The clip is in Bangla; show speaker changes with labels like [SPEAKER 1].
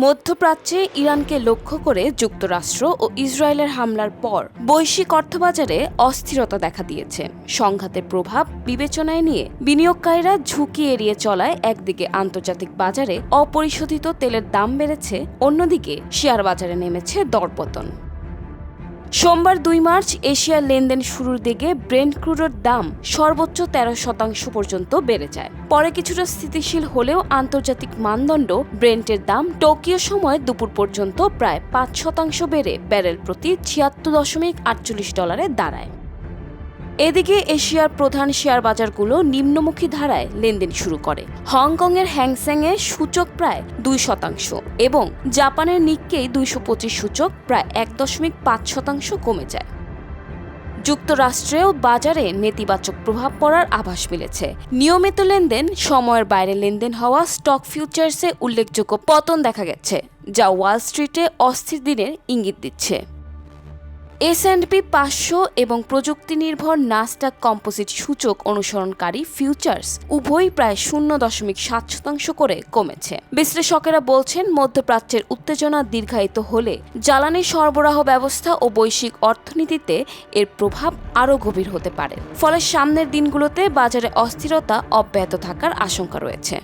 [SPEAKER 1] মধ্যপ্রাচ্যে ইরানকে লক্ষ্য করে যুক্তরাষ্ট্র ও ইসরায়েলের হামলার পর বৈশ্বিক অর্থবাজারে অস্থিরতা দেখা দিয়েছে। সংঘাতের প্রভাব বিবেচনায় নিয়ে বিনিয়োগকারীরা ঝুঁকি এড়িয়ে চলায় একদিকে আন্তর্জাতিক বাজারে অপরিশোধিত তেলের দাম বেড়েছে, অন্যদিকে শেয়ার বাজারে নেমেছে দরপতন। সোমবার 2 মার্চ এশিয়ার লেনদেন শুরুর দিকে ব্রেন্ট ক্রুডের দাম সর্বোচ্চ 13% পর্যন্ত বেড়ে যায়। পরে কিছুটা স্থিতিশীল হলেও আন্তর্জাতিক মানদণ্ড ব্রেন্টের দাম টোকিও সময় দুপুর পর্যন্ত প্রায় 5% বেড়ে ব্যারেল প্রতি $76.48 দাঁড়ায়। এদিকে এশিয়ার প্রধান শেয়ার বাজারগুলো নিম্নমুখী ধারায় লেনদেন শুরু করে। হংকংয়ের হ্যাংসেংয়ে সূচক প্রায় 2% এবং জাপানের নিক্কেই 225 সূচক প্রায় 1.5% কমে যায়। যুক্তরাষ্ট্রেও বাজারে নেতিবাচক প্রভাব পড়ার আভাস মিলেছে। নিয়মিত লেনদেন, সময়ের বাইরে লেনদেন হওয়া স্টক ফিউচার্সে উল্লেখযোগ্য পতন দেখা গেছে, যা ওয়াল স্ট্রিটে অস্থির দিনের ইঙ্গিত দিচ্ছে। S&P 500 এবং প্রযুক্তি নির্ভর নাসডাক কম্পোজিট সূচক অনুসরণকারী ফিউচার্স উভয়ই প্রায় 0.7% করে কমেছে। বিশ্লেষকেরা বলছেন, মধ্যপ্রাচ্যের উত্তেজনা দীর্ঘায়িত হলে জ্বালানি সরবরাহ ব্যবস্থা ও বৈশ্বিক অর্থনীতিতে এর প্রভাব আরও গভীর হতে পারে। ফলে সামনের দিনগুলোতে বাজারে অস্থিরতা অব্যাহত থাকার আশঙ্কা রয়েছে।